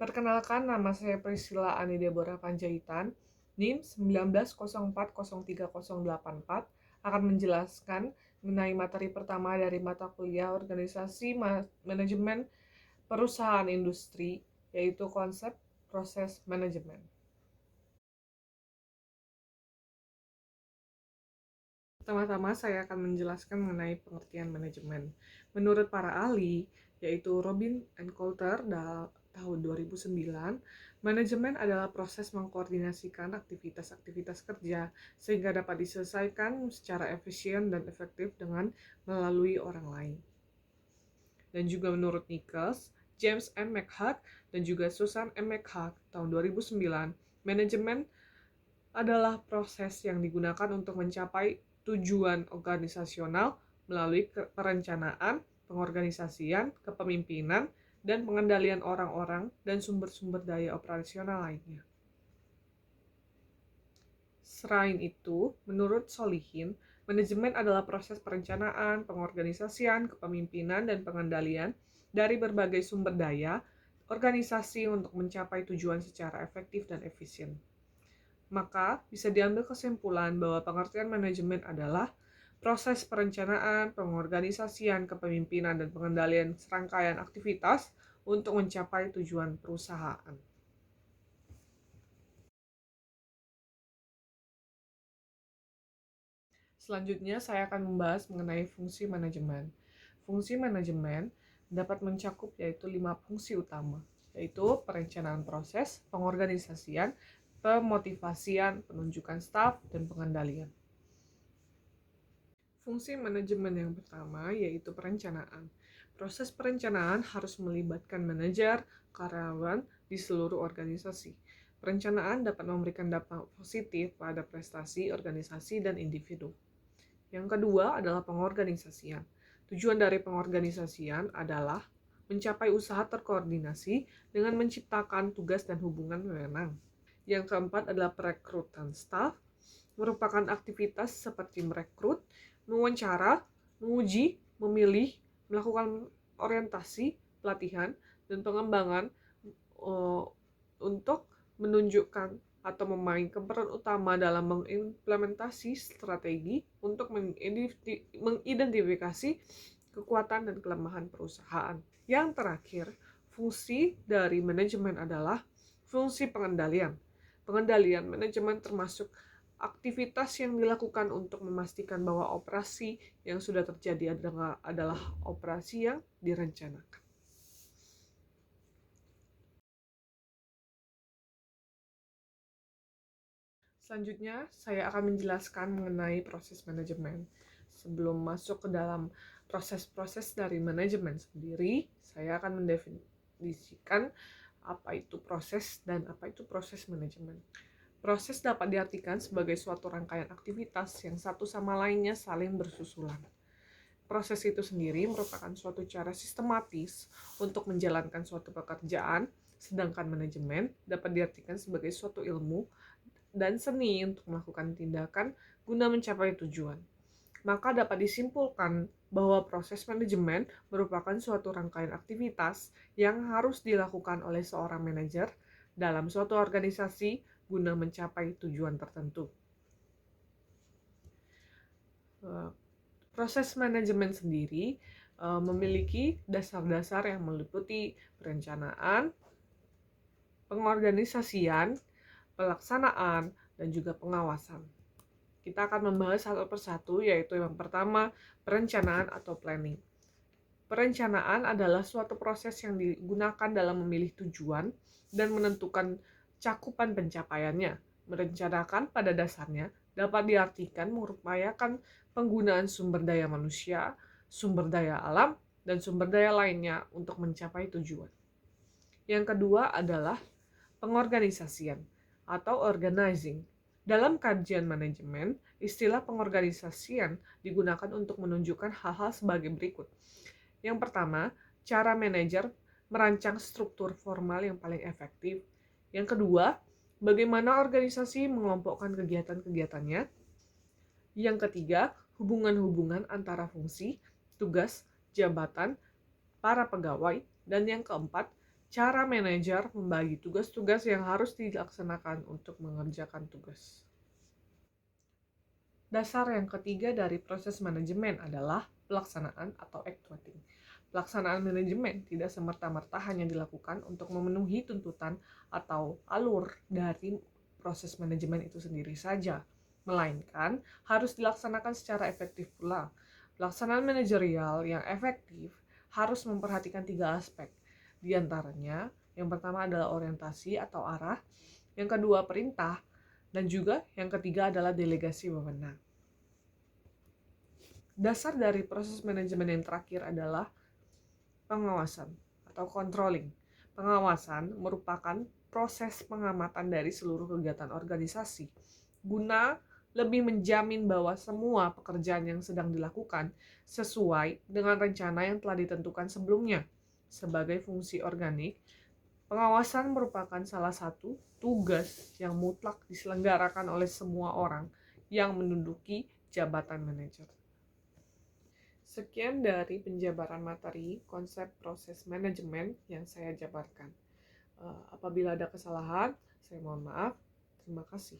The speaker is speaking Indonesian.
Perkenalkan, nama saya Priscilla Ani Deborah Panjaitan, NIM 1900303084, akan menjelaskan mengenai materi pertama dari mata kuliah Organisasi Manajemen Perusahaan Industri, yaitu konsep proses manajemen. Pertama-tama saya akan menjelaskan mengenai pengertian manajemen. Menurut para ahli, yaitu Robin and Coulter tahun 2009, manajemen adalah proses mengkoordinasikan aktivitas-aktivitas kerja sehingga dapat diselesaikan secara efisien dan efektif dengan melalui orang lain. Dan juga menurut Nichols, James M. McHugh, dan juga Susan M. McHugh tahun 2009, manajemen adalah proses yang digunakan untuk mencapai tujuan organisasional melalui perencanaan, pengorganisasian, kepemimpinan, dan pengendalian orang-orang dan sumber-sumber daya operasional lainnya. Selain itu, menurut Solihin, manajemen adalah proses perencanaan, pengorganisasian, kepemimpinan, dan pengendalian dari berbagai sumber daya organisasi untuk mencapai tujuan secara efektif dan efisien. Maka, bisa diambil kesimpulan bahwa pengertian manajemen adalah proses perencanaan, pengorganisasian, kepemimpinan, dan pengendalian serangkaian aktivitas untuk mencapai tujuan perusahaan. Selanjutnya, saya akan membahas mengenai fungsi manajemen. Fungsi manajemen dapat mencakup yaitu 5 fungsi utama, yaitu perencanaan proses, pengorganisasian, pemotivasian, penunjukan staf, dan pengendalian. Fungsi manajemen yang pertama yaitu perencanaan. Proses perencanaan harus melibatkan manajer, karyawan di seluruh organisasi. Perencanaan dapat memberikan dampak positif pada prestasi organisasi dan individu. Yang kedua adalah pengorganisasian. Tujuan dari pengorganisasian adalah mencapai usaha terkoordinasi dengan menciptakan tugas dan hubungan wewenang. Yang keempat adalah perekrutan staf, merupakan aktivitas seperti merekrut, mewawancara, menguji, memilih, melakukan orientasi, pelatihan, dan pengembangan untuk menunjukkan atau memainkan peran utama dalam mengimplementasi strategi untuk mengidentifikasi kekuatan dan kelemahan perusahaan. Yang terakhir, fungsi dari manajemen adalah fungsi pengendalian. Pengendalian manajemen termasuk aktivitas yang dilakukan untuk memastikan bahwa operasi yang sudah terjadi adalah operasi yang direncanakan. Selanjutnya, saya akan menjelaskan mengenai proses manajemen. Sebelum masuk ke dalam proses-proses dari manajemen sendiri, saya akan mendefinisikan apa itu proses dan apa itu proses manajemen. Proses dapat diartikan sebagai suatu rangkaian aktivitas yang satu sama lainnya saling bersusulan. Proses itu sendiri merupakan suatu cara sistematis untuk menjalankan suatu pekerjaan, sedangkan manajemen dapat diartikan sebagai suatu ilmu dan seni untuk melakukan tindakan guna mencapai tujuan. Maka dapat disimpulkan bahwa proses manajemen merupakan suatu rangkaian aktivitas yang harus dilakukan oleh seorang manajer dalam suatu organisasi guna mencapai tujuan tertentu. Proses manajemen sendiri memiliki dasar-dasar yang meliputi perencanaan, pengorganisasian, pelaksanaan, dan juga pengawasan. Kita akan membahas satu persatu, yaitu yang pertama, perencanaan atau planning. Perencanaan adalah suatu proses yang digunakan dalam memilih tujuan dan menentukan cakupan pencapaiannya. Merencanakan pada dasarnya dapat diartikan mengupayakan penggunaan sumber daya manusia, sumber daya alam, dan sumber daya lainnya untuk mencapai tujuan. Yang kedua adalah pengorganisasian atau organizing. Dalam kajian manajemen, istilah pengorganisasian digunakan untuk menunjukkan hal-hal sebagai berikut. Yang pertama, cara manajer merancang struktur formal yang paling efektif. Yang kedua, bagaimana organisasi mengelompokkan kegiatan-kegiatannya. Yang ketiga, hubungan-hubungan antara fungsi, tugas, jabatan, para pegawai. Dan yang keempat, Cara manajer membagi tugas-tugas yang harus dilaksanakan untuk mengerjakan tugas. Dasar yang ketiga dari proses manajemen adalah pelaksanaan atau actuating. Pelaksanaan manajemen tidak semerta-merta hanya dilakukan untuk memenuhi tuntutan atau alur dari proses manajemen itu sendiri saja, melainkan harus dilaksanakan secara efektif pula. Pelaksanaan manajerial yang efektif harus memperhatikan 3 aspek. Di antaranya, yang pertama adalah orientasi atau arah, yang kedua perintah, dan juga yang ketiga adalah delegasi wewenang. Dasar dari proses manajemen yang terakhir adalah pengawasan atau controlling. Pengawasan merupakan proses pengamatan dari seluruh kegiatan organisasi guna lebih menjamin bahwa semua pekerjaan yang sedang dilakukan sesuai dengan rencana yang telah ditentukan sebelumnya. Sebagai fungsi organik, pengawasan merupakan salah satu tugas yang mutlak diselenggarakan oleh semua orang yang menduduki jabatan manajer. Sekian dari penjabaran materi konsep proses manajemen yang saya jabarkan. Apabila ada kesalahan, saya mohon maaf. Terima kasih.